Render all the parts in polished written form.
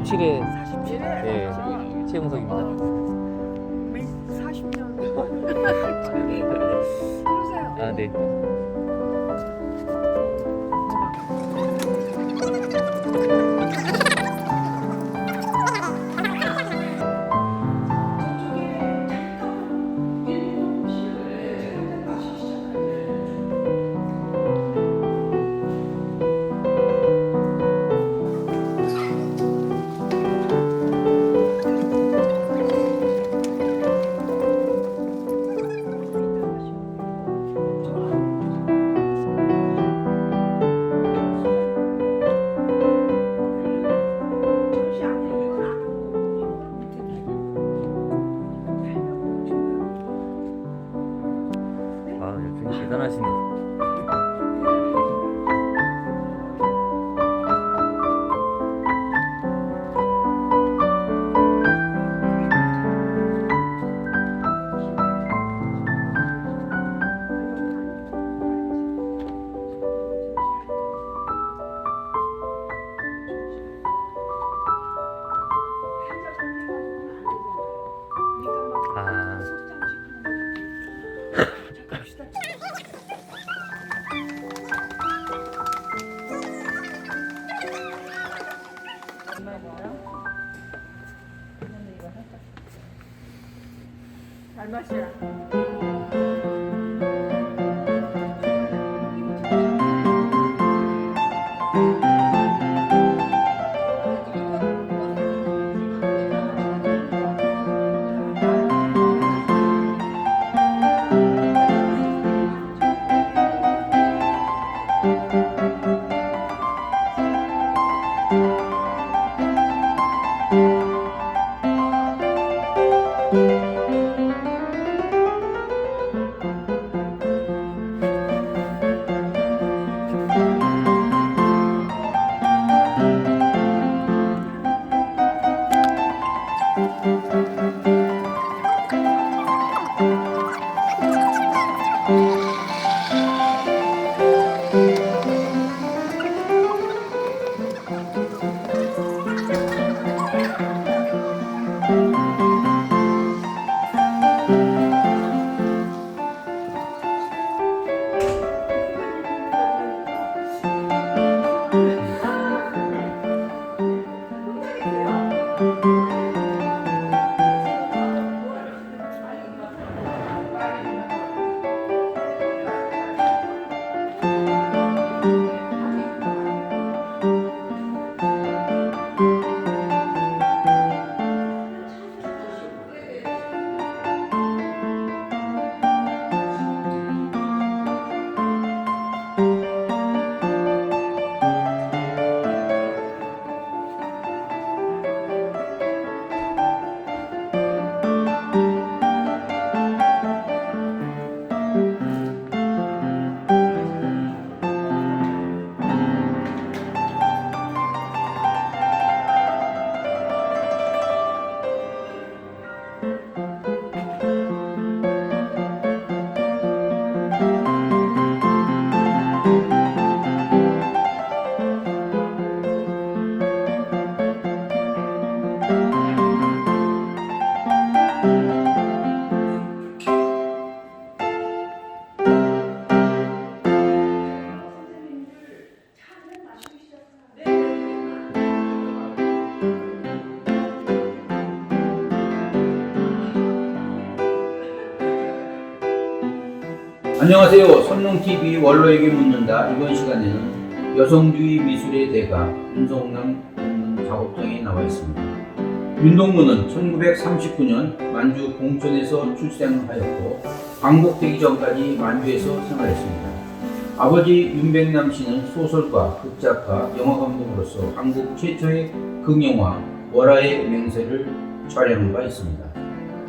07에 47. 네, 최용석입니다. 40년. 그러세요. 아, 네. 아, 굉장히 대단하시네. 아, 잘 마시라. 안녕하세요. 선농TV 원로에게 묻는다. 이번 시간에는 여성주의 미술의 대가 윤동문 작업장에 나와 있습니다. 윤동문은 1939년 만주 봉천에서 출생하였고 광복되기 전까지 만주에서 생활했습니다. 아버지 윤백남 씨는 소설가, 극작가, 영화감독으로서 한국 최초의 극영화 월화의 맹세를 촬영한 바 있습니다.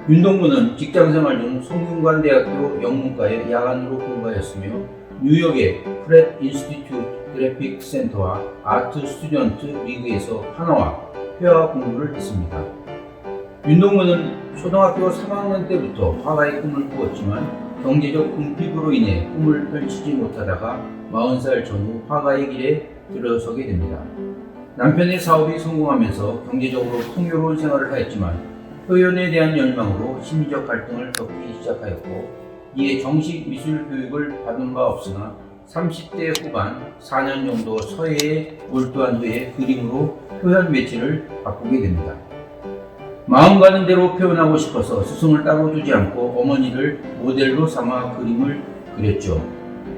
윤동문은 직장생활 중 송균관대학교 영문과에 야간으로 공부하였으며 뉴욕의 프렛 인스티튜트 그래픽 센터와 아트 스튜던트 리그에서 한화와 회화 공부를 했습니다. 윤동문은 초등학교 3학년 때부터 화가의 꿈을 꾸었지만 경제적 궁핍으로 인해 꿈을 펼치지 못하다가 40살 전후 화가의 길에 들어서게 됩니다. 남편의 사업이 성공하면서 경제적으로 풍요로운 생활을 하였지만 표현에 대한 열망으로 심리적 갈등을 겪기 시작하였고 이에 정식 미술 교육을 받은 바 없으나 30대 후반 4년 정도 서예에 몰두한 후에 그림으로 표현 매체를 바꾸게 됩니다. 마음 가는 대로 표현하고 싶어서 스승을 따로 두지 않고 어머니를 모델로 삼아 그림을 그렸죠.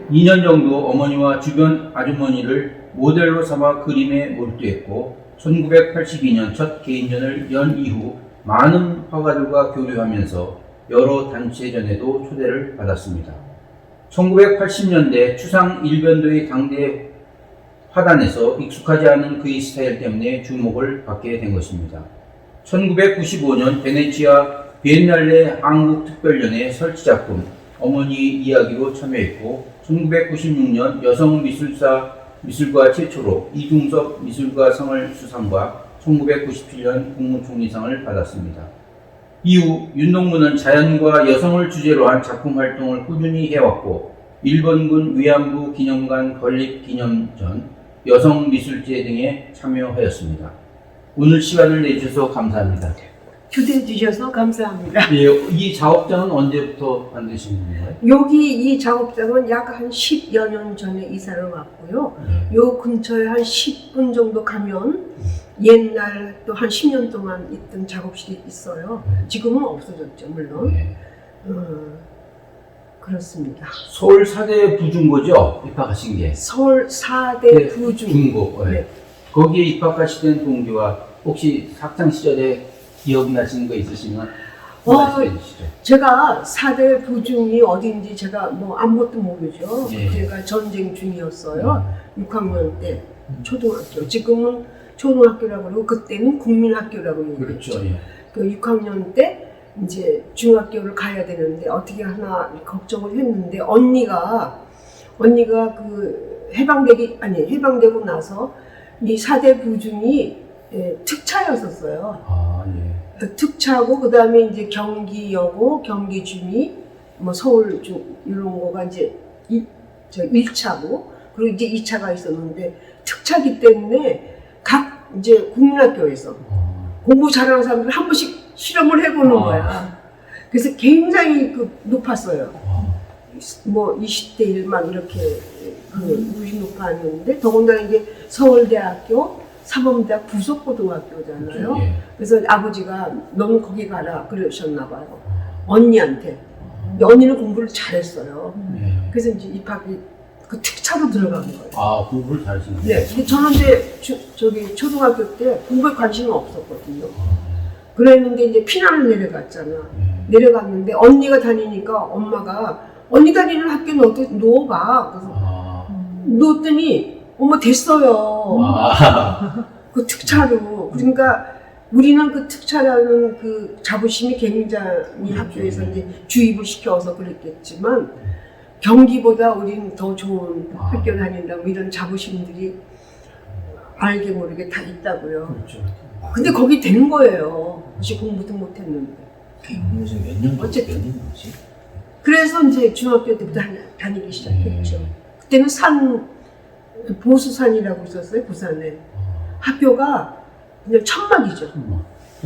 2년 정도 어머니와 주변 아주머니를 모델로 삼아 그림에 몰두했고 1982년 첫 개인전을 연 이후 많은 화가들과 교류하면서 여러 단체전에도 초대를 받았습니다. 1980년대 추상 일변도의 당대 화단에서 익숙하지 않은 그의 스타일 때문에 주목을 받게 된 것입니다. 1995년 베네치아 비엔날레 한국특별전의 설치작품 어머니 이야기로 참여했고 1996년 여성미술가 최초로 이중섭 미술가상을 수상과 1997년 국무총리상을 받았습니다. 이후 윤동무는 자연과 여성을 주제로 한 작품 활동을 꾸준히 해왔고 일본군 위안부 기념관 건립기념전, 여성미술제 등에 참여하였습니다. 오늘 시간을 내주셔서 감사합니다. 초대해 주셔서 감사합니다. 예, 이 작업장은 언제부터 만드신 건가요? 여기 이 작업장은 약 한 10여 년 전에 이사를 왔고요. 요 근처에 한 10분 정도 가면 옛날 또 한 10년 동안 있던 작업실이 있어요. 지금은 없어졌죠, 물론. 그렇습니다. 서울 4대 부중고죠? 입학하신 게. 서울 4대 부중. 중고. 네. 거기에 입학하시던 동기와 혹시 학창 시절에 기억이 나시는 거 있으시면 말씀해 주시죠. 제가 4대 부중이 어딘지 제가 뭐 아무것도 모르죠. 예. 제가 전쟁 중이었어요. 6학년 때 초등학교. 지금은 초등학교라고 그러고 그때는 국민학교라고 얘기했죠. 그렇죠. 예. 그 6학년 때 이제 중학교를 가야 되는데 어떻게 하나 걱정을 했는데 언니가 그 해방되고 나서 이 4대 부중이 특차였었어요. 아, 예. 특차고 그다음에 이제 경기여고, 경기중이, 뭐 서울중 이런 거가 이제 1차고 그리고 이제 2차가 있었는데 특차기 때문에 각 이제 국민학교에서 공부 잘하는 사람들 한 번씩 실험을 해보는 거야. 그래서 굉장히 높았어요. 뭐 20대 1막 이렇게 무시 높았는데 더군다나 이제 서울대학교 사범대학 부속고등학교잖아요. 예. 그래서 아버지가 너는 거기 가라 그러셨나 봐요. 언니한테. 근데 언니는 공부를 잘했어요. 예. 그래서 이제 입학이 그 특차로 들어간 거예요. 아, 공부를 잘하시는 네. 근데 저는 이제 저기 초등학교 때 공부에 관심이 없었거든요. 그랬는데 이제 피난을 내려갔잖아. 내려갔는데 언니가 다니니까 엄마가 언니 다니는 학교 너도 넣어봐. 그래서 넣었더니 엄마 됐어요. 그 특차로. 그러니까 우리는 그 특차라는 그 자부심이 굉장히 학교에서 이제 주입을 시켜서 그랬겠지만 경기보다 우리는 더 좋은 학교 다닌다 뭐 이런 자부심들이 알게 모르게 다 있다고요. 그렇죠. 근데 거기 된 거예요. 혹시 공부도 못했는데. 요즘 몇 년도 어쨌든. 몇 년도지? 그래서 이제 중학교 때부터 다니기 시작했죠. 그때는 보수산이라고 있었어요, 부산에. 학교가 그냥 천막이죠.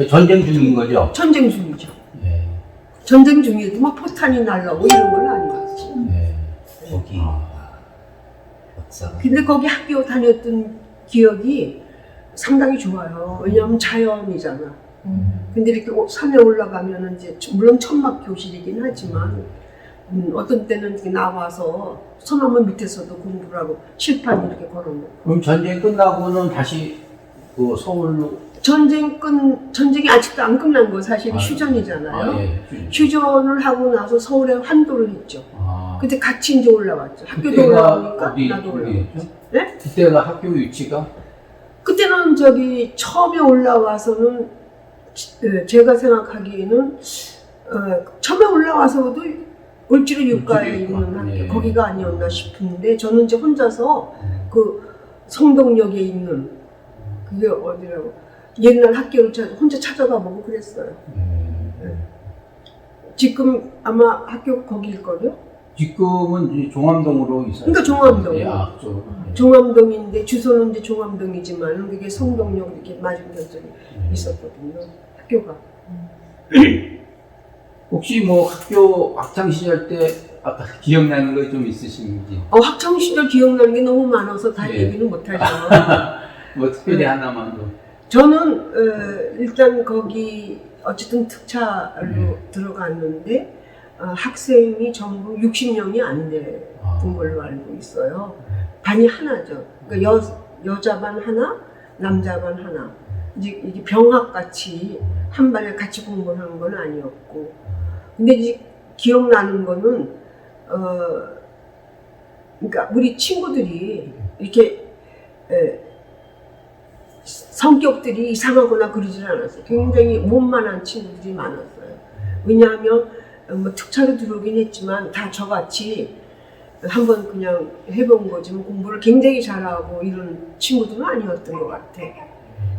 전쟁 중인 거죠? 전쟁 중이죠. 예. 전쟁 중에도 막 포탄이 날라오고 이런 건 아니었지. 예. 거기 역사가 근데 거기 학교 다녔던 기억이 상당히 좋아요. 왜냐하면 자연이잖아. 근데 이렇게 산에 올라가면은 이제 물론 천막 교실이긴 하지만 어떤 때는 이렇게 나와서 소나무 밑에서도 공부를 하고 칠판 이렇게 걸어놓고. 그럼 전쟁 끝나고는 다시 그 서울로 전쟁이 아직도 안 끝난 거 사실 휴전이잖아요. 휴전을 하고 나서 서울에 환도를 했죠. 근데 같이 이제 올라왔죠. 학교도 올라오니까 나도 올라왔죠. 네? 그때가 학교 위치가? 그때는 저기 처음에 올라와서는 제가 생각하기에는 처음에 올라와서도 을지로 육가에 있는 학교 예. 거기가 아니었나 싶은데 저는 이제 혼자서 그 성동역에 있는 그게 어디라고 옛날 학교를 혼자 찾아가 보고 그랬어요. 네. 지금 아마 학교가 거기일 거요. 지금은 이제 종암동으로 있어요. 그러니까 종암동. 예, 그쪽으로. 예. 종암동인데 주소는 이제 종암동이지만 그게 성동역 이렇게 맞은편쪽에 있었거든요. 학교가. 혹시 뭐 학교 학창 시절 때 아까 기억나는 거 좀 있으신지? 학창 시절 기억나는 게 너무 많아서 다 예. 얘기는 못하죠. 뭐 특별히 네. 하나만 더. 저는 일단 거기 어쨌든 특차로 들어갔는데 학생이 전부 60명이 안 되는 걸로 알고 있어요. 반이 하나죠. 그러니까 여자 반 하나, 남자 반 하나. 이제 병학 같이 한 반에 같이 공부를 하는 건 아니었고. 근데 이제 기억나는 거는 그러니까 우리 친구들이 이렇게 성격들이 이상하거나 그러질 않았어요. 굉장히 몸만한 친구들이 많았어요. 왜냐하면 뭐 특차로 들어오긴 했지만 다 저같이 한번 그냥 해본 거지만 공부를 굉장히 잘하고 이런 친구들은 아니었던 것 같아.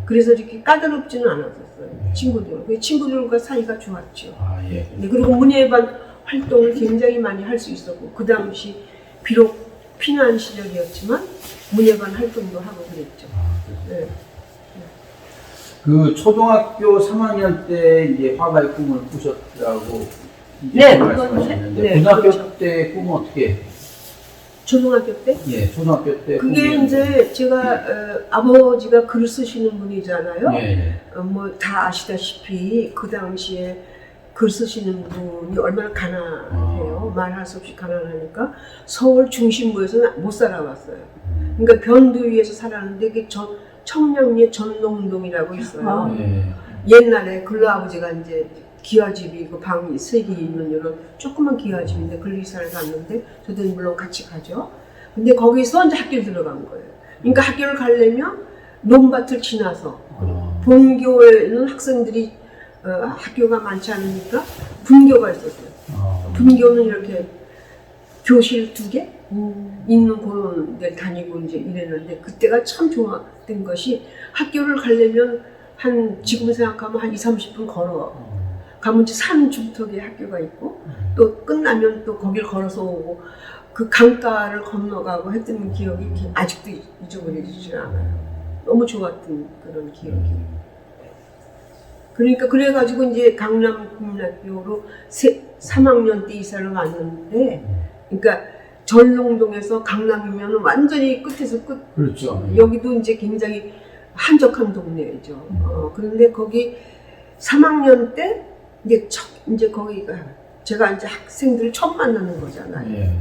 그래서 이렇게 까다롭지는 않았었어요. 친구들. 친구들과 사이가 좋았죠. 아, 예. 네, 그리고 문예반 활동을 굉장히 많이 할 수 있었고 그 당시 비록 피난 시절이었지만 문예반 활동도 하고 그랬죠. 네. 그 초등학교 3학년 때 이제 화가의 꿈을 꾸셨다고 이제 네, 말씀하셨는데 네, 고등학교 그렇죠. 때 꿈은 어떻게? 초등학교 때? 예, 초등학교 때 그게 꿈이 이제 제가 아버지가 글을 쓰시는 분이잖아요. 예, 뭐 다 아시다시피 그 당시에 글 쓰시는 분이 얼마나 가난해요. 말할 수 없이 가난하니까 서울 중심부에서는 못 살아왔어요. 그러니까 변두리에서 살았는데 그게 청량리에 전농동이라고 있어요. 예. 옛날에 글로 아버지가 이제 기와집이 그 방이 3개 있는 이런 조그만 기와집인데 글로 이사를 갔는데 저도 물론 같이 가죠. 근데 거기서 이제 학교를 들어간 거예요. 그러니까 학교를 가려면 논밭을 지나서 본교에는 학생들이 학교가 많지 않으니까 분교가 있었어요. 분교는 이렇게 교실 2개 있는 그런 데 다니고 이제 이랬는데 그때가 참 좋았던 것이 학교를 가려면 지금 생각하면 한 20-30분 걸어 가면 이제 산 중턱에 학교가 있고 또 끝나면 또 거길 걸어서 오고 그 강가를 건너가고 했던 기억이 아직도 잊어버리지 않아요. 너무 좋았던 그런 기억이. 그러니까 그래가지고 이제 강남국민학교로 3학년 때 이사를 왔는데 그러니까 전롱동에서 강남이면 완전히 끝에서 끝. 그렇죠. 여기도 이제 굉장히 한적한 동네죠. 그런데 거기 3학년 때 이제 거기가 제가 이제 학생들을 처음 만나는 거잖아요. 예.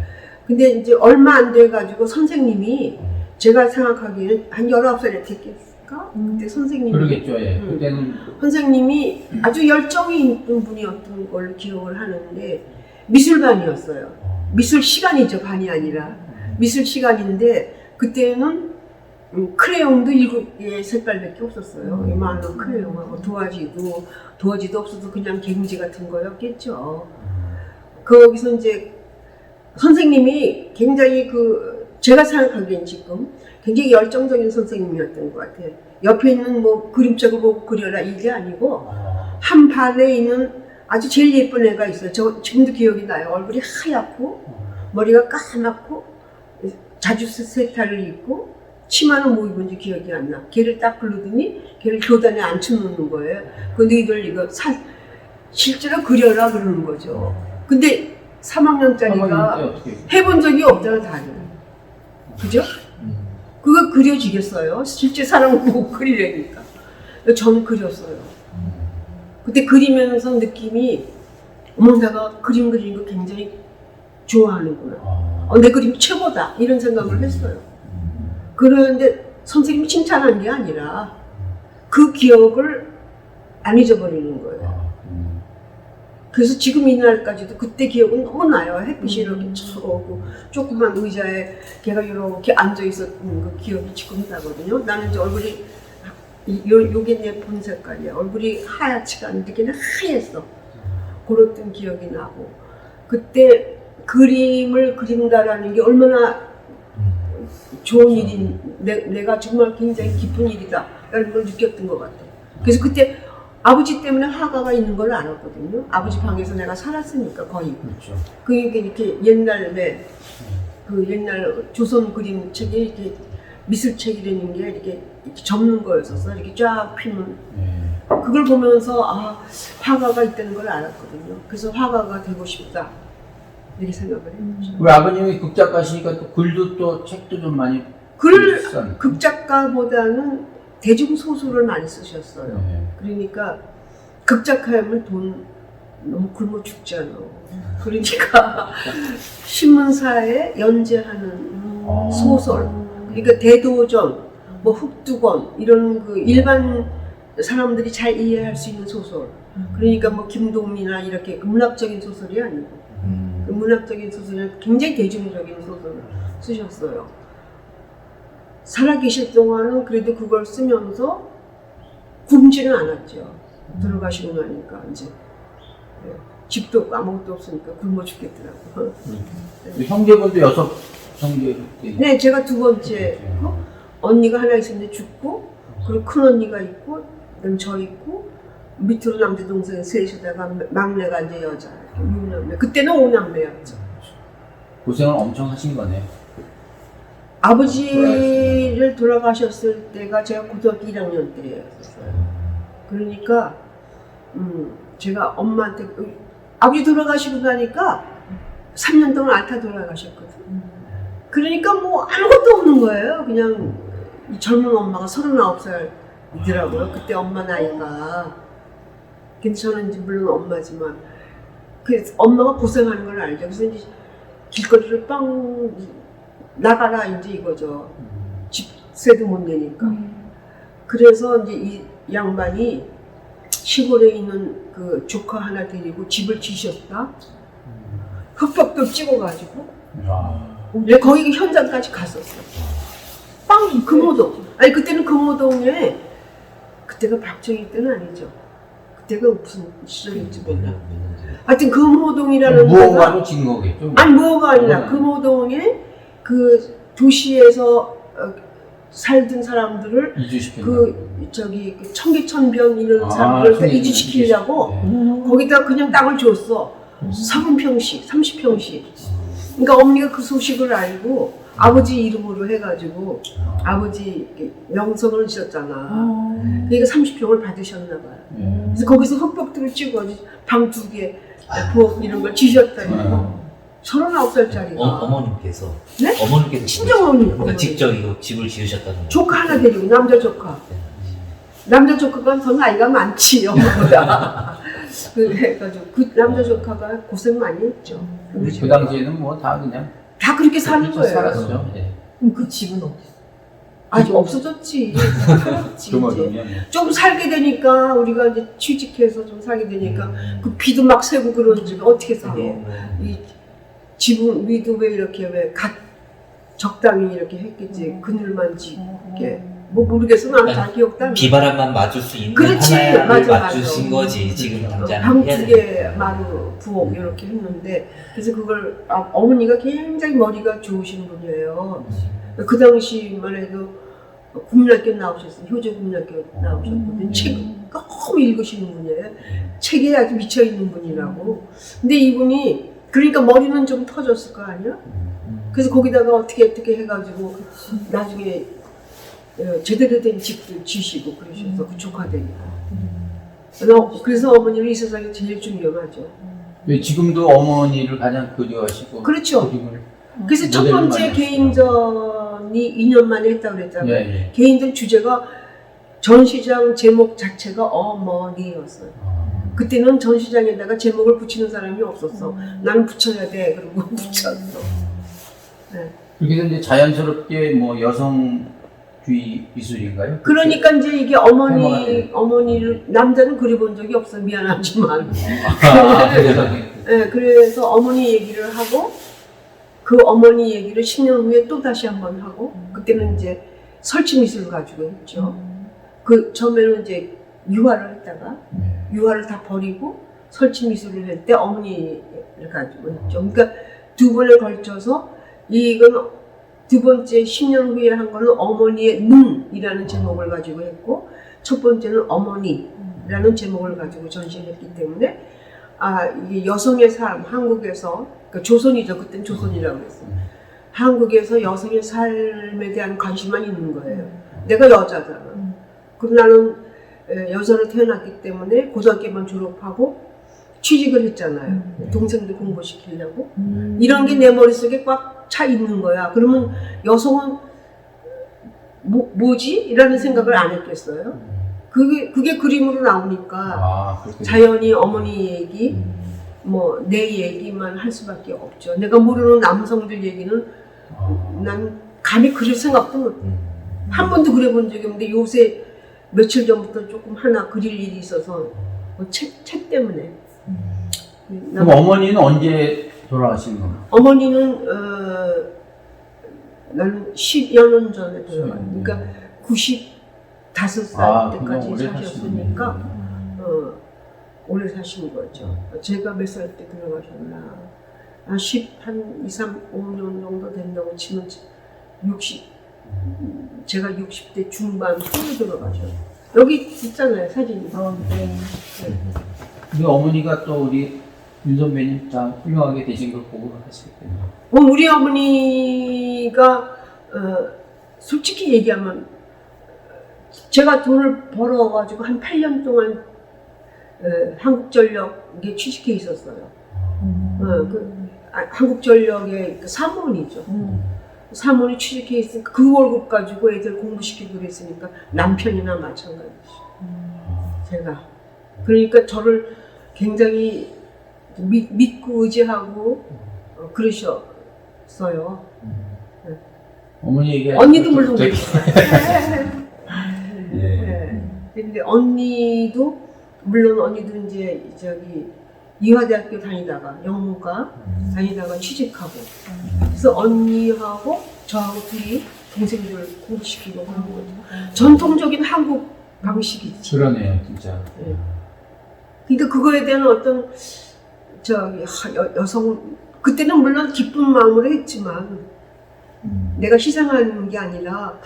근데 이제 얼마 안 돼가지고 선생님이 제가 생각하기에는 한 19살에 됐겠을까? 그때 선생님이. 그러겠죠. 예. 그때는 선생님이 아주 열정이 있는 분이었던 걸로 기억을 하는데 미술반이었어요. 미술 시간이죠. 반이 아니라. 미술 시간인데 그때는 크레용도 7개의 색깔밖에 없었어요. 이만한 크레용하고 도화지도 없어도 그냥 갱지 같은 거였겠죠. 거기서 이제 선생님이 굉장히 제가 생각하기엔 지금 굉장히 열정적인 선생님이었던 것 같아요. 옆에 있는 뭐 그림책을 보고 그려라 이게 아니고 한 반에 있는 아주 제일 예쁜 애가 있어요. 저 지금도 기억이 나요. 얼굴이 하얗고 머리가 까맣고 자주 세타를 입고 치마는 뭐 입은지 기억이 안 나. 걔를 딱 부르더니 걔를 교단에 앉혀놓는 거예요. 근데 너희들 이거 실제로 그려라 그러는 거죠. 근데 3학년짜리가 해본 적이 없잖아 다들. 그죠? 그거 그려지겠어요? 실제 사람을 보고 그리려니까. 저는 그렸어요. 그때 그리면서 느낌이 어머 내가 그림 그리는 거 굉장히 좋아하는구나. 내 그림이 최고다 이런 생각을 했어요. 그런데 선생님이 칭찬한 게 아니라 그 기억을 안 잊어버리는 거예요. 그래서 지금 이날까지도 그때 기억은 너무 나요. 햇빛이 이렇게 쳐오고 조그만 의자에 걔가 이렇게 앉아있었던 그 기억이 지금 나거든요. 나는 이제 얼굴이 요게 내 본 색깔이야. 얼굴이 하얗지가 않은데 걔는 하얘서 그랬던 기억이 나고 그때 그림을 그린다라는 게 얼마나 좋은 일인 내가 정말 굉장히 기쁜 일이다 라는 걸 느꼈던 것 같아요. 그래서 그때 아버지 때문에 화가가 있는 걸 알았거든요. 아버지 방에서 내가 살았으니까 거의. 그렇죠. 그게 이렇게 옛날에 그 옛날 조선 그림 책에 이렇게 미술책이라는 게 이렇게 접는 거였어서 이렇게 쫙 피면 네. 그걸 보면서 아 화가가 있다는 걸 알았거든요. 그래서 화가가 되고 싶다 이렇게 생각을 했죠. 우리 아버님이 극작가시니까 또 글도 또 책도 좀 많이 글 쓴. 극작가보다는 대중 소설을 많이 쓰셨어요. 네. 그러니까 극작하면 돈 너무 굶어 죽잖아. 그러니까 신문사에 연재하는 소설, 그러니까 대도전, 뭐 흑두권 이런 그 일반 사람들이 잘 이해할 수 있는 소설. 그러니까 뭐 김동리나 이렇게 문학적인 소설이 아니고 그 문학적인 소설이 굉장히 대중적인 소설을 쓰셨어요. 살아계실 동안은 그래도 그걸 쓰면서 굶지는 않았죠. 들어가시고 나니까 이제 집도 없고 아무것도 없으니까 굶어 죽겠더라고요. 형제분도 6 형제. 네, 제가 두 번째고 언니가 하나 있었는데 죽고 그리고 큰 언니가 있고 그다음 저 있고 밑으로 남자 동생 셋이다가 막내가 이제 여자 6남매. 그때는 5남매였죠. 고생을 엄청 하신 거네. 아버지를 돌아가셨을 때가 제가 고등학교 1학년 때였어요. 그러니까 제가 엄마한테 아버지 돌아가시고 나니까 3년 동안 앓다 돌아가셨거든. 그러니까 뭐 아무것도 없는 거예요. 그냥 이 젊은 엄마가 39살이더라고요. 그때 엄마 나이가. 근데 저는 이제 물론 엄마지만 그래서 엄마가 고생하는 걸 알죠. 그래서 이제 길거리를 빵 나가라 이제 이거죠. 집세도 못 내니까. 그래서 이제 이 양반이 시골에 있는 그 조카 하나 데리고 집을 지셨다. 흑벽돌 찍어가지고. 내가 거기 현장까지 갔었어. 빵 금호동. 아니 그때는 금호동에 그때가 박정희 때는 아니죠. 그때가 무슨 시절인지 몰라. 하여튼 금호동이라는 무언가로 진 거겠죠. 아니 무허가 아니라 금호동에 그 도시에서 살던 사람들을 이주시키는 그 저기 청계천변 이런 사람들을 이주시키려고 거기다 그냥 땅을 줬어. 30평씩, 30평씩. 그러니까 어머니가 그 소식을 알고 아버지 이름으로 해가지고 아버지 명성을 지었잖아. 그러니까 30평을 받으셨나 봐요. 그래서 거기서 흑벽돌을 찍어 방 2개, 부엌 이런 걸 지셨다니까. 39살짜리가. 어머님께서 네? 어머님께서 친정어머니. 그러니까 직접 이거 집을 지으셨다는 거예요. 조카 하나 데리고 남자 조카. 남자 조카가 더 나이가 많지 엄마보다. 그래가지고 그 남자 조카가 고생 많이 했죠. 그 당시에는 뭐 다 그냥 다 그렇게 사는 거예요. 살았죠. 네. 그럼 그 집은 어땠어? 아직 없어졌지. 없어졌지, 이제. 좀 살게 되니까 우리가 이제 취직해서 좀 살게 되니까 그 비도 막 새고 그러는지 어떻게 살아? 이 집은 위도 왜 이렇게 왜 적당히 이렇게 했겠지. 그늘만 지게 뭐 모르겠어. 나는 다 기억도 안 나. 비바람만 맞을 수 있는 그렇지. 하나를 맞아, 맞추신 맞아. 거지. 지금 당장 방 해야 2개 되니까. 마루 부엌 이렇게 했는데 그래서 그걸 어머니가 굉장히 머리가 좋으신 분이에요. 그 당시만 해도 국민학교 나오셨어요. 효재 국민학교 나오셨거든요. 책 너무 읽으시는 분이에요. 책에 아주 미쳐 있는 분이라고. 근데 이분이 그러니까 머리는 좀 터졌을 거 아니야? 그래서 거기다가 어떻게 해가지고 나중에 제대로 된 집도 지시고 그러셔서 그 조카되니까. 그래서 어머니는 이 세상에 제일 존경하죠. 지금도 어머니를 가장 그리워하시고. 그렇죠. 그림을 그래서 첫 모델을 번째 많이 개인전이 2년 만에 했다고 그랬잖아요. 예. 개인전 주제가 전시장 제목 자체가 어머니였어요. 그때는 전시장에다가 제목을 붙이는 사람이 없었어. 나는 붙여야 돼. 그러고 붙였어. 네. 그렇게 해서 이제 자연스럽게 뭐 여성주의 미술인가요? 그러니까 이제 이게 어머니를 남자는 그려본 적이 없어. 미안하지만. 네, 그래서 어머니 얘기를 하고 그 어머니 얘기를 10년 후에 또 다시 한번 하고 그때는 이제 설치 미술을 가지고 했죠. 그 처음에는 이제 유화를 했다가 유화를 다 버리고 설치 미술을 할 때 어머니를 가지고 했죠. 그러니까 두 번에 걸쳐서 이건 두 번째 10년 후에 한 거는 어머니의 눈이라는 제목을 가지고 했고 첫 번째는 어머니 라는 제목을 가지고 전시를 했기 때문에 이게 여성의 삶, 한국에서 그러니까 조선이죠. 그땐 조선이라고 했어요. 한국에서 여성의 삶에 대한 관심만 있는 거예요. 내가 여자잖아. 그럼 나는 여자로 태어났기 때문에 고등학교만 졸업하고 취직을 했잖아요. 동생들 공부시키려고. 이런 게 내 머릿속에 꽉 차 있는 거야. 그러면 여성은 뭐지? 이라는 생각을 안 했겠어요? 그게 그림으로 나오니까 자연히 어머니 얘기, 뭐 내 얘기만 할 수밖에 없죠. 내가 모르는 남성들 얘기는 난 감히 그릴 생각도 못. 한 번도 그려본 적이 없는데 요새 며칠 전부터 조금 하나 그릴 일이 있어서 책 때문에. 그럼 어머니는 언제 돌아가신 건가요? 어머니는 나는 10여 년 전에 돌아갔어요. 그러니까 95살 때까지 오래 사셨으니까 오래 사신 거죠. 제가 몇 살 때 돌아가셨나? 한 2, 3, 5년 정도 된다고 치면 60, 제가 60대 중반 후에 돌아가셨어요. 여기 있잖아요, 사진이. 네. 근데 어머니가 또 우리 윤 선배님 참 훌륭하게 되신 걸 보고 하시겠군요. 우리 어머니가 솔직히 얘기하면 제가 돈을 벌어가지고 한 8년 동안 한국전력에 취직해 있었어요. 한국전력의 사무원이죠. 사무원이 취직해 있으니까 그 월급 가지고 애들 공부시키고 그랬으니까 남편이나 마찬가지죠. 제가. 그러니까 저를 굉장히 믿고 의지하고 그러셨어요. 어머니 얘기 언니도 물론 되게 근데 언니도 물론 언니도 이제 이화대학교 다니다가 영문과 다니다가 취직하고 그래서 언니하고 저하고 둘이 동생들 공부시키고 그런 거죠. 전통적인 한국 방식이지. 그러네요, 진짜. 그러니까 그거에 대한 어떤 여성 그때는 물론 기쁜 마음으로 했지만 내가 희생하는 게 아니라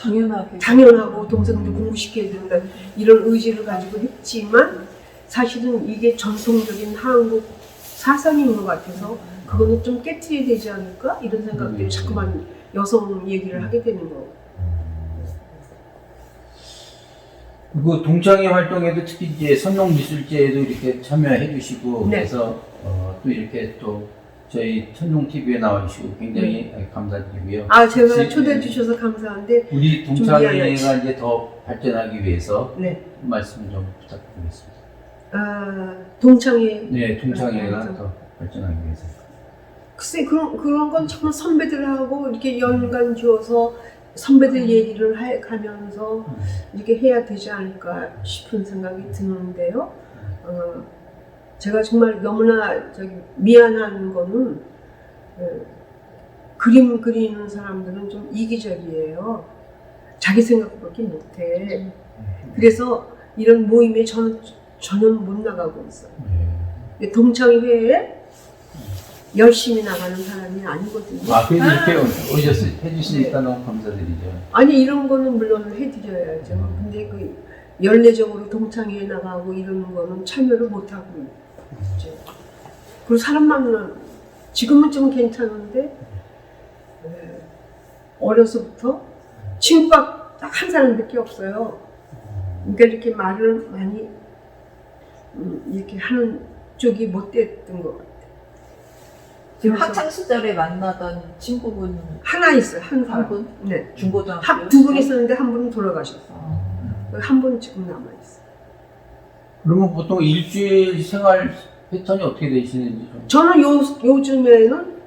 당연하고 동생들 공부시켜야 된다 이런 의지를 가지고 했지만 사실은 이게 전통적인 한국 사상인 것 같아서 그거는 좀 깨트려야 되지 않을까 이런 생각들이 자꾸만 여성 얘기를 하게 되는 거. 그 동창회 활동에도 특히 이제 선농미술제에도 이렇게 참여해 주시고 그래서 또 이렇게 또 저희 천룡TV에 나와주시고 굉장히 감사드리고요. 제가 초대해 주셔서 감사한데 우리 동창회가 이제 더 발전하기 위해서 네. 한 말씀 좀 부탁드리겠습니다. 동창회. 네, 동창회가 더 발전하기 위해서. 글쎄 그런 건 정말 선배들하고 이렇게 연관 지어서 선배들 얘기를 가면서 이렇게 해야 되지 않을까 싶은 생각이 드는데요. 제가 정말 너무나 미안한 거는 그림 그리는 사람들은 좀 이기적이에요. 자기 생각밖에 못해. 그래서 이런 모임에 저는 전혀 못 나가고 있어요. 동창회에 열심히 나가는 사람이 아니거든요. 그래도 이렇게 해주시니까 너무 감사드리죠. 아니 이런 거는 물론 해드려야죠. 근데 그 연례적으로 동창회에 나가고 이러는 거는 참여를 못 하고 있죠. 그리고 사람 만나는 지금은 좀 괜찮은데 어려서부터 친구가 딱 한 사람밖에 없어요. 그러니까 이렇게 말을 많이 이렇게 하는 쪽이 못 됐던 것 같아요. 지금 학창 시절에 만나던 친구분 하나 있어요. 한 사람. 분? 네. 중고등학교. 두 분 있었는데 한 분은 돌아가셨어요. 한 분은 지금 남아있어요. 그러면 보통 일주일 생활 패턴이 어떻게 되시는지 좀. 저는 요즘에는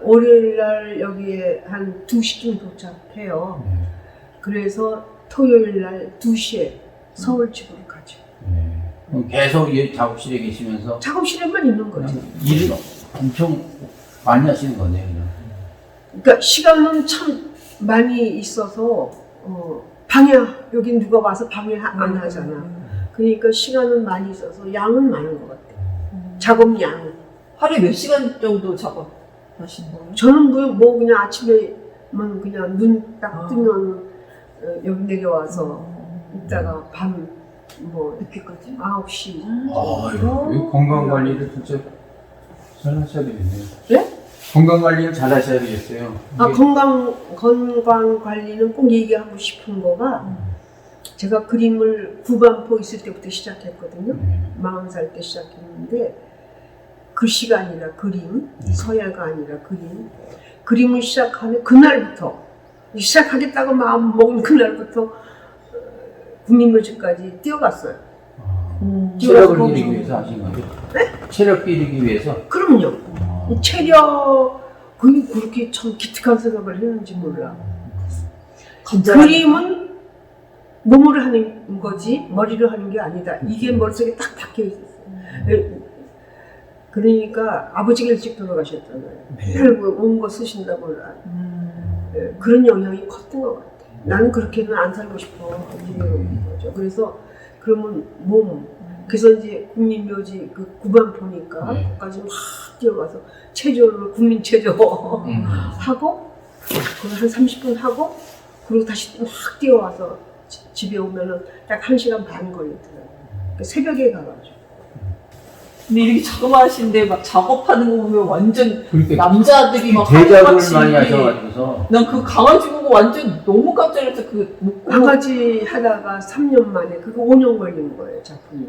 월요일날 여기에 한 2시쯤 도착해요. 그래서 토요일날 2시에 서울 집으로 가죠. 그럼 계속 이 작업실에 계시면서 작업실에만 있는 거죠. 일은 엄청 많이 하시는 거네요. 그러니까 시간은 참 많이 있어서 여기 누가 와서 방해 안 하잖아. 그러니까 시간은 많이 있어서 양은 많은 것 같아요. 작업 양. 하루에 몇 시간 정도 작업하시는 거예요? 저는 뭐 그냥 아침에만 그냥 눈 딱 뜨면 여기 내려와서 있다가 밤 뭐 늦게까지? 9시. 아유, 건강 관리를 진짜 잘 하셔야 되겠네요. 네? 건강 관리를 잘 하셔야 되겠어요. 아, 이게- 건강 관리는 꼭 얘기하고 싶은 거가 제가 그림을 구반포 있을 때부터 시작했거든요. 40살 때 시작했는데 글씨가 아니라 그림, 서예가 아니라 그림. 그림을 시작하는 그날부터 시작하겠다고 마음 먹은 그날부터 국민묘지까지 뛰어갔어요. 체력을 기르기 위해서 하신 거죠? 네? 체력 기르기 위해서? 그럼요. 이 그렇게 참 기특한 생각을 했는지 몰라. 그림은 몸으로 하는 거지 머리로 하는 게 아니다. 이게 머릿속에 딱 박혀 있었어요. 그러니까 아버지가 일찍 돌아가셨잖아요. 결국 온 거 쓰신다고 그런 영향이 컸던 것 같아요. 나는 그렇게는 안 살고 싶어. 이런 거죠. 그래서 그러면 그래서 이제 국민묘지 그 구반포니까 거기까지 막 뛰어가서 체조를 국민체조 하고 그걸 한 30분 하고 그리고 다시 막 뛰어와서 집에 오면은 딱 1시간 반 걸리더라고요. 그러니까 새벽에 가가지고. 근데 이렇게 자그마하신데 막 작업하는 거 보면 완전 그러니까 남자들이 막 대작을 하늘같이. 많이 하셔가지고서 난 그 강아지 보고 완전 너무 깜짝 놀라서 그 목구 강아지 하다가 3년 만에 그거 5년 걸린 거예요, 작품이.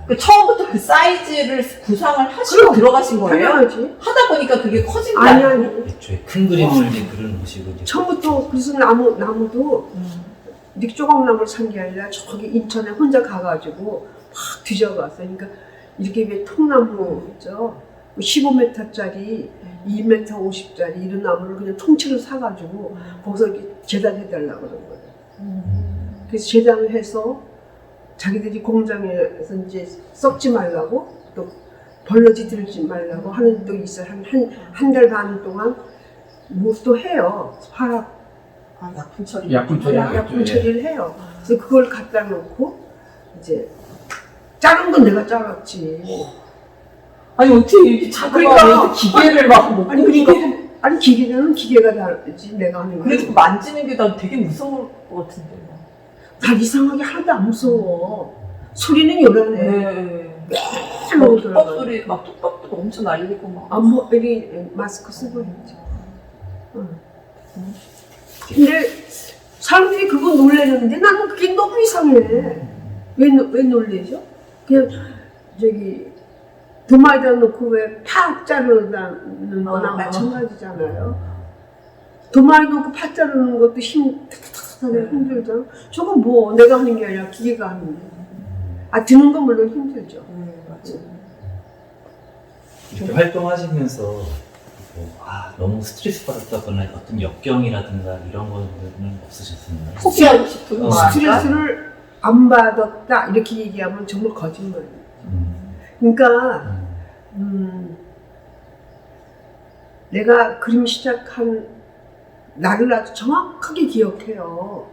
그 처음부터 그 사이즈를 구상을 하시고 그럼. 들어가신 거예요? 당연하지. 하다 보니까 그게 커진 게 아니, 아니고. 아니. 애초에 큰 그림을 이제 그려놓으시고 이제 처음부터 그래서 나무도 이렇게 조각나무를 산 게 아니라 저기 인천에 혼자 가가지고 막 뒤져갔어요. 그러니까 이렇게 왜 통나무 있죠? 15m짜리, 2m 50짜리 이런 나무를 그냥 통째로 사가지고 거기서 이렇게 재단해달라고 그런 거예요. 그래서 재단을 해서 자기들이 공장에서 이제 썩지 말라고 또 벌러지 들지 말라고 하는 또 있어요. 한 달 반 동안 뭐 또 해요. 화학 약품 처리. 약품 처리 약품 처리를 해요. 그래서 그걸 갖다 놓고 이제 자른 건 내가 잘랐지. 아니 어떻게 이렇게 자그마한 기계를 막 먹고 아니 기계는 기계가 다르지 내가 하는 거. 그래도 만지는 게 난 되게 무서울 것 같은데. 난 이상하게 하나도 안 무서워. 소리는 요란해. 네. 막 막 톱밥 들어가. 소리, 막 톱밥도 엄청 날리고 막. 여기 마스크 쓰고 있지. 근데 사람들이 그거 놀래는데 나는 그게 너무 이상해. 왜 놀래죠? 그냥 저기 도마에다 놓고 왜 파 자르는 거나 마찬가지잖아요. 도마에 놓고 파 자르는 것도 힘들잖아. 저건 뭐 내가 하는 게 아니라 기계가 하는 게. 드는 건 물론 힘들죠. 맞아. 이렇게 활동하시면서 너무 스트레스 받았다거나 어떤 역경이라든가 이런 거는 없으셨나요? 포기하고 싶은 거 스트레스를 안 받았다 이렇게 얘기하면 정말 거짓말이에요. 그러니까 내가 그림 시작한 날을 아주 정확하게 기억해요.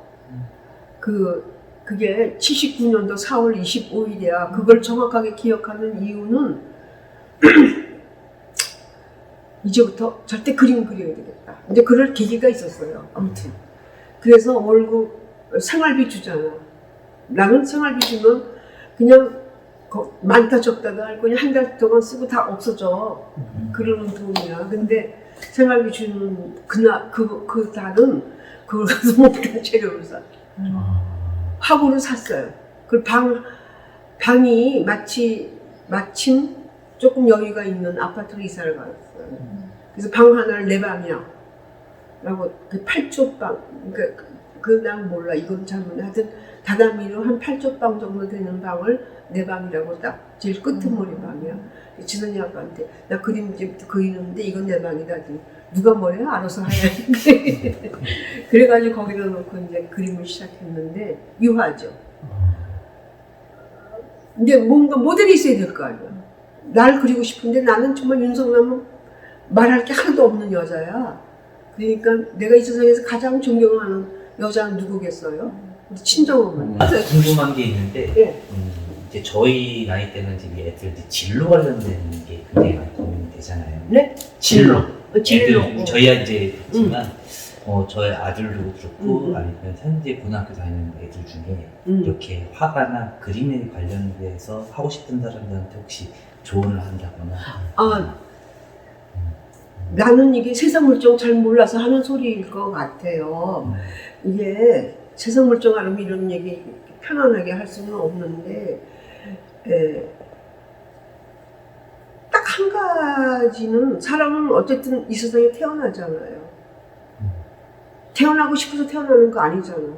그게 79년도 4월 25일이야. 그걸 정확하게 기억하는 이유는 이제부터 절대 그림 그려야 되겠다. 이제 그럴 계기가 있었어요. 아무튼. 그래서 월급 생활비 주잖아. 나는 생활비 주면 그냥 많다 적다도 알고 그냥 한 달 동안 쓰고 다 없어져. 그러는 돈이야. 근데 생활비 주는 그 달은 그걸 가서 목욕 재료를 사. 화구를 샀어요. 그 방이 마침 조금 여유가 있는 아파트로 이사를 갔어요. 그래서 방 하나를 내 방이야. 라고 그 8조 방. 난 몰라. 이건 잘못. 하여튼 다다미로 한 8조 방 정도 되는 방을 내 방이라고 딱 제일 끄트머리 방이야. 진원이 아빠한테 나 그림 이제부터 그리는데 이건 내 방이다. 누가 뭐래? 알아서 해야지. 그래가지고 거기다 놓고 이제 그림을 시작했는데 유화죠. 이제 뭔가 모델이 있어야 될 거 아니야. 날 그리고 싶은데 나는 정말 윤석남은 말할 게 하나도 없는 여자야. 그러니까 내가 이 세상에서 가장 존경하는 여자는 누구겠어요? 우리 친정어머니. 궁금한 게 있는데 네. 이제 저희 나이 때는 이제 애들 이제 진로 관련된 게 굉장히 많이 고민이 되잖아요. 네? 진로. 진로. 애들 저희야 이제 있지만 저의 아들도 그렇고 아니면 현재 고등학교 다니는 애들 중에 이렇게 화가나 그림에 관련돼서 하고 싶은 사람들한테 혹시 조언을 한다거나 나는 이게 세상 물정 잘 몰라서 하는 소리일 것 같아요. 이게 세상 물정 알면 이런 얘기 편안하게 할 수는 없는데 딱 한 가지는 사람은 어쨌든 이 세상에 태어나잖아요. 태어나고 싶어서 태어나는 거 아니잖아.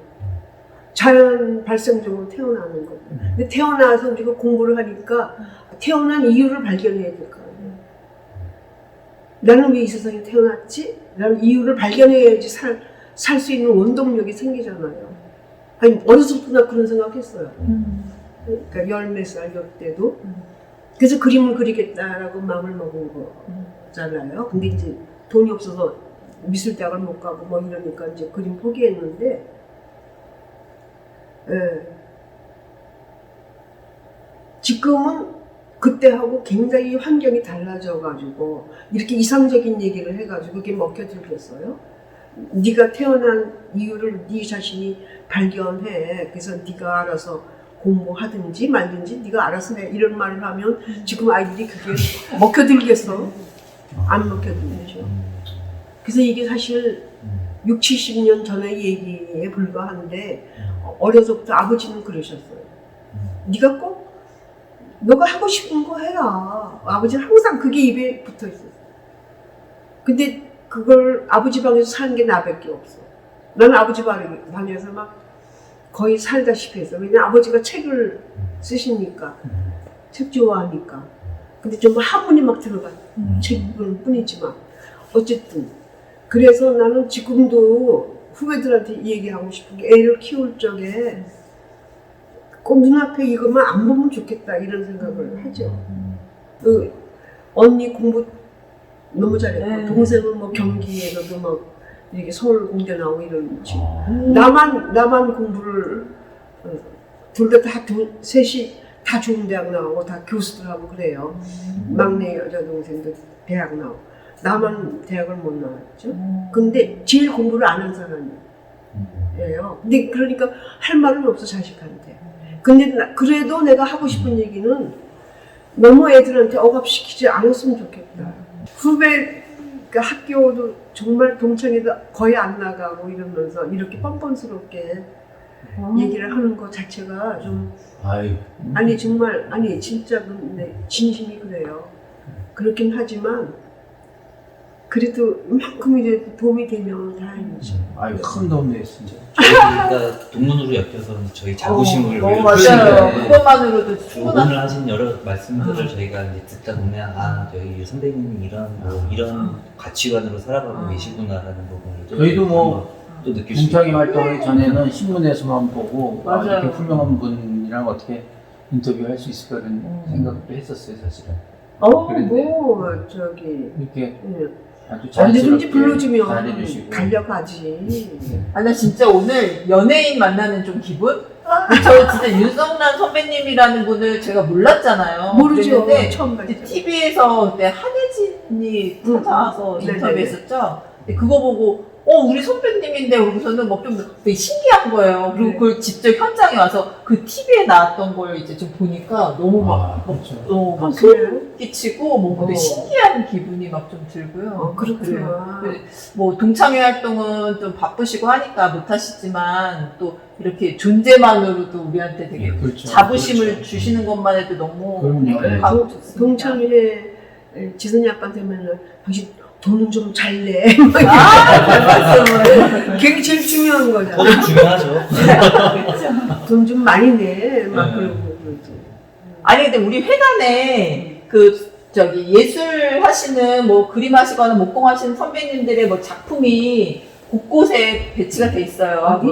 자연 발생적으로 태어나는 거고. 근데 태어나서 우리가 공부를 하니까 태어난 이유를 발견해야 될 거 아니에요. 나는 왜 이 세상에 태어났지? 라는 이유를 발견해야지 살 수 있는 원동력이 생기잖아요. 아니, 어려서부터 나 그런 생각했어요. 그러니까 14살 때도. 그래서 그림을 그리겠다라고 마음을 먹은 거잖아요. 근데 이제 돈이 없어서 미술대학을 못 가고 뭐 이러니까 이제 그림 포기했는데, 지금은 그때하고 굉장히 환경이 달라져가지고 이렇게 이상적인 얘기를 해가지고 그게 먹혀들겠어요? 네가 태어난 이유를 네 자신이 발견해. 그래서 네가 알아서 공부하든지 말든지 네가 알아서 해. 이런 말을 하면 지금 아이들이 그게 먹혀들겠어? 안 먹혀들겠죠. 그래서 이게 사실 60, 70년 전의 얘기에 불과한데 어려서부터 아버지는 그러셨어요. 네가 꼭 너가 하고 싶은 거 해라. 아버지는 항상 그게 입에 붙어 있었어요. 근데 그걸 아버지 방에서 사는 게 나밖에 없어. 나는 아버지 방에서 막 거의 살다시피 했어. 왜냐면 아버지가 책을 쓰시니까, 책 좋아하니까. 근데 정말 한문이 막 들어가. 책은 뿐이지만. 어쨌든. 그래서 나는 지금도 후배들한테 얘기하고 싶은 게 애를 키울 적에 꼭 눈앞에 이것만 안 보면 좋겠다 이런 생각을 하죠. 그 언니 공부 너무 잘했고 동생은 뭐 경기에서도 막 이렇게 서울 공대 나오고 이러는지 나만 공부를 둘 다 셋이 다 좋은 대학 나오고 다 교수들하고 그래요. 막내 여자 동생도 대학 나오고 나만 대학을 못 나왔죠. 근데 제일 공부를 안 한 사람이에요. 근데 그러니까 할 말은 없어 자식한테. 근데 그래도 내가 하고 싶은 얘기는 너무 애들한테 억압시키지 않았으면 좋겠다. 후배 그러니까 학교도 정말 동창회도 거의 안 나가고 이러면서 이렇게 뻔뻔스럽게 얘기를 하는 것 자체가 좀 아니 정말 아니 진짜 근데 진심이 그래요. 그렇긴 하지만 그래도 이만큼 이제 도움이 되면 다행이죠. 큰 도움 됐습니다. 저희가 동문으로 엮여서 저희 자부심을 맞아요. 그것만으로도 충분한. 오늘 하신 여러 말씀들을 저희가 이제 듣다 보면 저희 선배님이 이런 가치관으로 살아가고 계시구나라는 부분을 저희도 뭐 또 느낄 수 동창회 있고. 활동하기 전에는 신문에서만 보고 맞아요. 이렇게 훌륭한 분이랑 어떻게 인터뷰할 수 있을까 그런 생각도 했었어요 사실은. 그런데 뭐 저기 이렇게 아주 언제든지 자연스럽게 불러주면 잘해주시고 달려가지. 나 진짜 오늘 연예인 만나는 좀 기분? 저 진짜 윤성란 선배님이라는 분을 제가 몰랐잖아요. 모르죠. 그랬는데 처음 봤죠. TV에서 그때 한혜진이 찾아와서 네네네. 인터뷰했었죠. 근데 그거 보고 우리 선배님인데 그러고서는 뭐 좀 되게 신기한 거예요. 그리고 네. 그걸 직접 현장에 와서 그 TV에 나왔던 걸 이제 좀 보니까 너무 막 그렇죠. 막 그래? 소름 끼치고 뭐 되게 신기한 기분이 막 좀 들고요. 그렇구나. 그래요. 뭐 동창회 활동은 좀 바쁘시고 하니까 못 하시지만 또 이렇게 존재만으로도 우리한테 되게 그렇죠. 자부심을 그렇죠. 주시는 것만 해도 너무 그럼요. 네. 가고 좋습니다. 동창회 지선이 아빠한테 맨날 당신 돈은 좀 잘 내. 잘 말씀을. 그게 제일 중요한 거잖아. 그것도 중요하죠. 돈 좀 많이 내. 막 네. 그러고 그러지. 아니 근데 우리 회관에 그 저기 예술 하시는 뭐 그림 하시거나 목공 하시는 선배님들의 뭐 작품이 곳곳에 배치가 돼 있어요. 어디?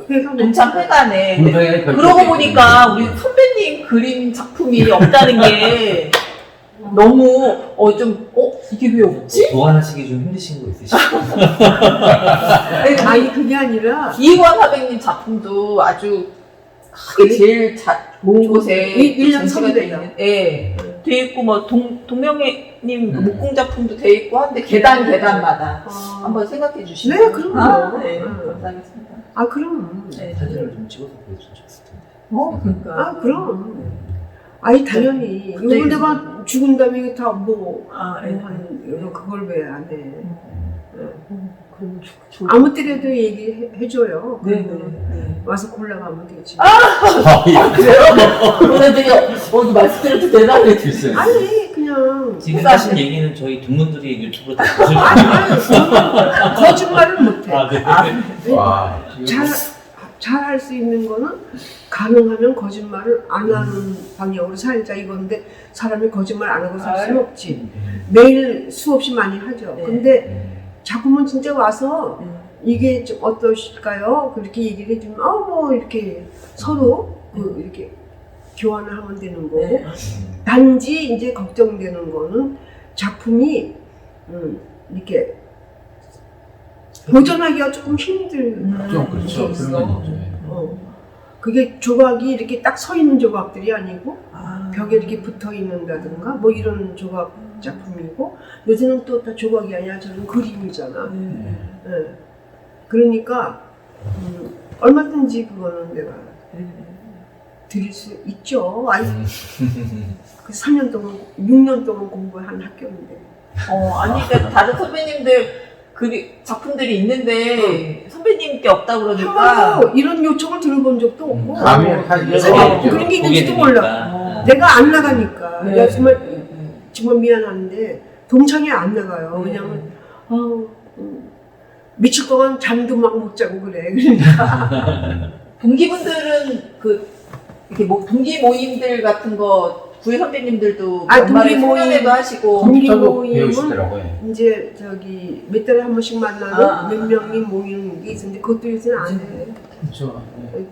그 동창 회관에. 공장에 그러고 보니까 우리 선배님 그림 작품이 없다는 게 너무 이게 왜 없지? 보완하시기 좀 힘드신 거 있으시죠? 아니 그게 아니라 이희권 화백님 작품도 아주 크게 제일 좋은 곳에 일년 전시가 돼 선배다. 있는. 예. 돼 있고 뭐 동명애님 그 음. 목공 작품도 돼 있고 한데 계단마다 한번 생각해 주시면 네, 그럼요. 네, 음. 감사하겠습니다. 아, 그럼. 네. 사진을 좀 찍어서 보여주면 좋을 텐데. 그러니까. 아, 그럼. 아니, 당연히. 네. 이걸 내가 죽은 다음에 이거 다 뭐, 네. 그걸 왜 안 해. 그럼 좋. 아무 때라도 얘기해줘요. 네, 네, 그러면 네. 와서 골라가면 되지. 오늘 되게 오늘 말씀드려도 대단해 주세요. 아니, 그냥. 지금 하신 얘기는 저희 동문들이 유튜브로 다 보실 아니, 거예요. 아니, 저는 거짓말을 못해. 아, 네. 와, 잘 할 수 있는 거는 가능하면 거짓말을 안 하는 방향으로 살자 이건데 사람이 거짓말 안 하고 살 수는 없지. 매일 수없이 많이 하죠. 네. 근데 작품은 진짜 와서 네. 이게 좀 어떠실까요? 그렇게 얘기를 해주면 뭐 이렇게 서로 이렇게 교환을 하면 되는 거고 네. 단지 이제 걱정되는 거는 작품이 이렇게 보존하기가 조금 힘든 좀 그렇죠. 있어. 그런 건 있죠. 그게 조각이 이렇게 딱 서 있는 조각들이 아니고 아. 벽에 이렇게 붙어 있는다든가 뭐 이런 조각 작품이고 요새는 또 다 조각이 아니라 저는 그림이잖아. 네. 예. 그러니까 얼마든지 그거는 내가 드릴 수 있죠. 아니 그 3년 동안 6년 동안 공부한 학교인데. 아니 그러니까 다른 선배님들 작품들이 있는데 선배님께 없다 한 그러니까. 번도 이런 요청을 들어본 적도 없고 감히 할 그래서 수가 없죠. 그런 게 있는지도 보게 몰라. 되니까. 내가 안 나가니까. 네. 내가 정말 미안한데 동창회 안 나가요. 왜냐면 며칠 동안 잠도 막 못 자고 그래. 그러니까 동기분들은 이렇게 뭐 동기 모임들 같은 거 구혜 선배님들도 아, 연말에 동기 모임. 송년회도 하시고 컴퓨터도 동기 모임은- 배우시더라고요. 이제 저기 몇 달에 한 번씩 만나는 아. 몇 명이 모이는 게 있었는데 그것도 요새는 안 해. 그렇죠. 네. 그렇게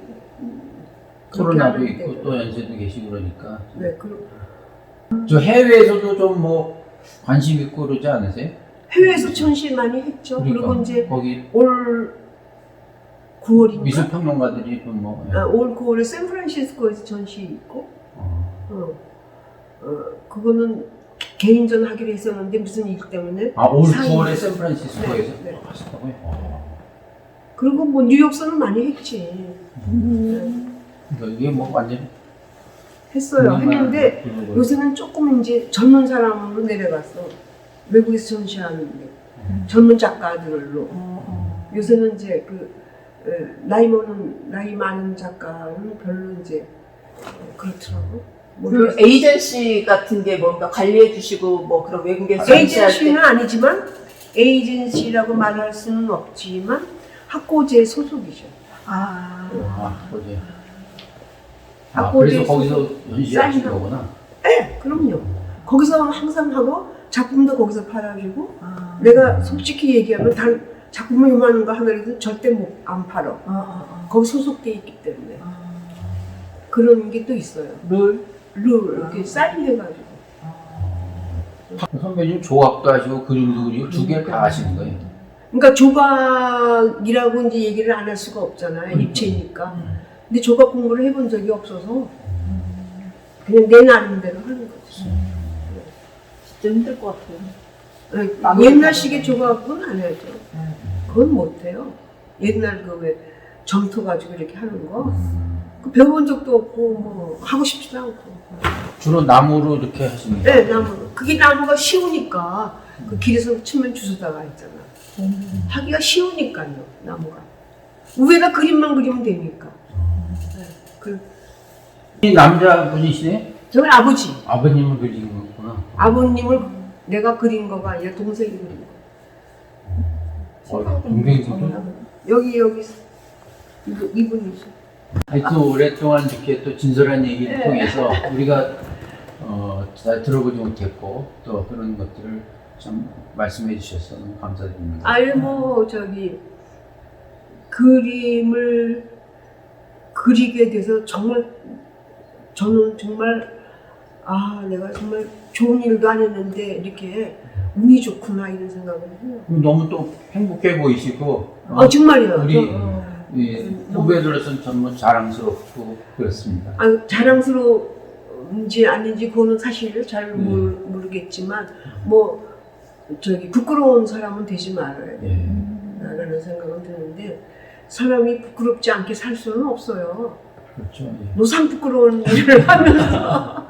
코로나도 하는데. 있고 또 연세도 계시고 그러니까. 네, 저 해외에서도 좀 뭐 관심 있고 그러지 않으세요? 해외에서 전시 많이 했죠. 그러니까 그리고 이제 거기 올 9월인가? 미술평론가들이 좀 뭐. 올 9월에 샌프란시스코에서 전시 있고 그거는 개인전 하기로 했었는데 무슨 일 때문에 올 상이- 9월에 샌프란시스코에서 네, 네. 하셨다고요? 그리고 뭐 뉴욕서는 많이 했지. 그러니까 이게 뭐 완전 했어요. 했는데 요새는 조금 이제 젊은 사람으로 내려가서 외국에서 전시하는데 젊은 작가들로 요새는 이제 나이 많은 작가는 별로 이제 그렇더라고. 그 에이전시 같은 게 뭔가 관리해 주시고 뭐 그런 외국에서 전시할 때 에이전시는 아니지만 에이전시라고 말할 수는 없지만 학고제 소속이죠. 거기. 학고제 그래서 거기서 소속 연시하신 사인하고. 거구나. 네, 그럼요. 거기서 항상 하고 작품도 거기서 팔아주고 내가 솔직히 얘기하면 작품을 요만한 거 하나라도 절대 안 팔아. 거기 소속돼 있기 때문에 그런 게 또 있어요. 룰 이렇게 사인해가지고. 선배님 조각도 하시고 그림도 그리고 두 개를 다 하시는 거예요. 그러니까 조각이라고 이제 얘기를 안 할 수가 없잖아요. 입체니까. 근데 조각 공부를 해본 적이 없어서 그냥 내 나름대로 하는 거지. 진짜 힘들 것 같아요. 옛날식의 조각은 안 해야죠. 그건 못해요. 옛날 그 왜 점토 가지고 이렇게 하는 거. 그 배워본 적도 없고 뭐 하고 싶지도 않고. 주로 나무로 이렇게 하시는 거예요? 네, 나무. 그게 나무가 쉬우니까 그 길에서 치면 주워다가 했잖아. 하기가 쉬우니까요, 나무가. 위에다 그림만 그리면 되니까. 이 남자분이시네? 저는 아버지. 아버님을 그리신 거구나. 아버님을 내가 그린 거가 아니라 동생이 그린 거. 동생분도? 여기 이분이죠. 하여튼 오랫동안 이렇게 또 진솔한 얘기를 통해서 우리가 잘 들어보지 못했고 또 그런 것들을 참 말씀해 주셔서 너무 감사드립니다. 그림을 그리게 돼서 정말 저는 정말 내가 정말 좋은 일도 안 했는데 이렇게 운이 좋구나 이런 생각을 해요. 너무 또 행복해 보이시고 정말요. 우리 후배들로서는 정말 자랑스럽고 그렇습니다. 자랑스러우면 부끄러운지 아닌지 그거는 사실 잘 모르겠지만 뭐 저기 부끄러운 사람은 되지 말아야 된다라는 생각은 드는데 사람이 부끄럽지 않게 살 수는 없어요. 그렇죠. 예. 노상 부끄러운 일을 하면서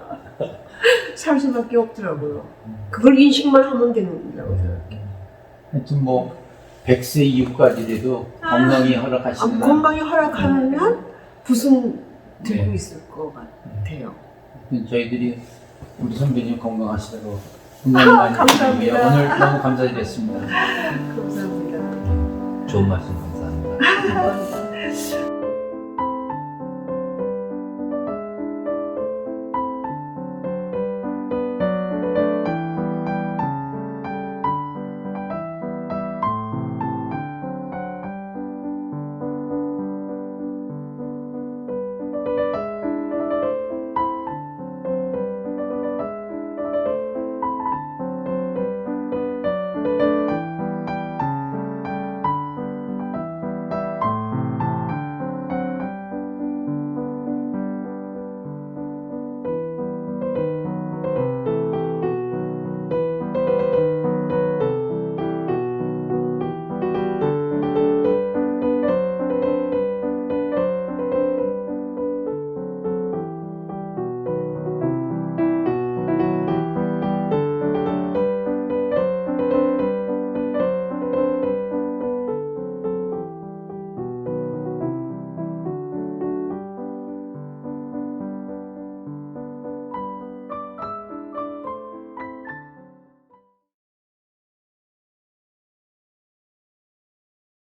살 수밖에 없더라고요. 그걸 인식만 하면 된다고 생각해요. 하여튼 뭐 100세 이후까지라도 건강이 허락하시는 건강이 허락하면 붓은 들고 네. 있을 것 같아요. 저희들이 우리 선배님 건강하시도록 응원 많이 감사합니다. 드리고요. 오늘 너무 감사드렸습니다. 감사합니다. 좋은 말씀 감사합니다.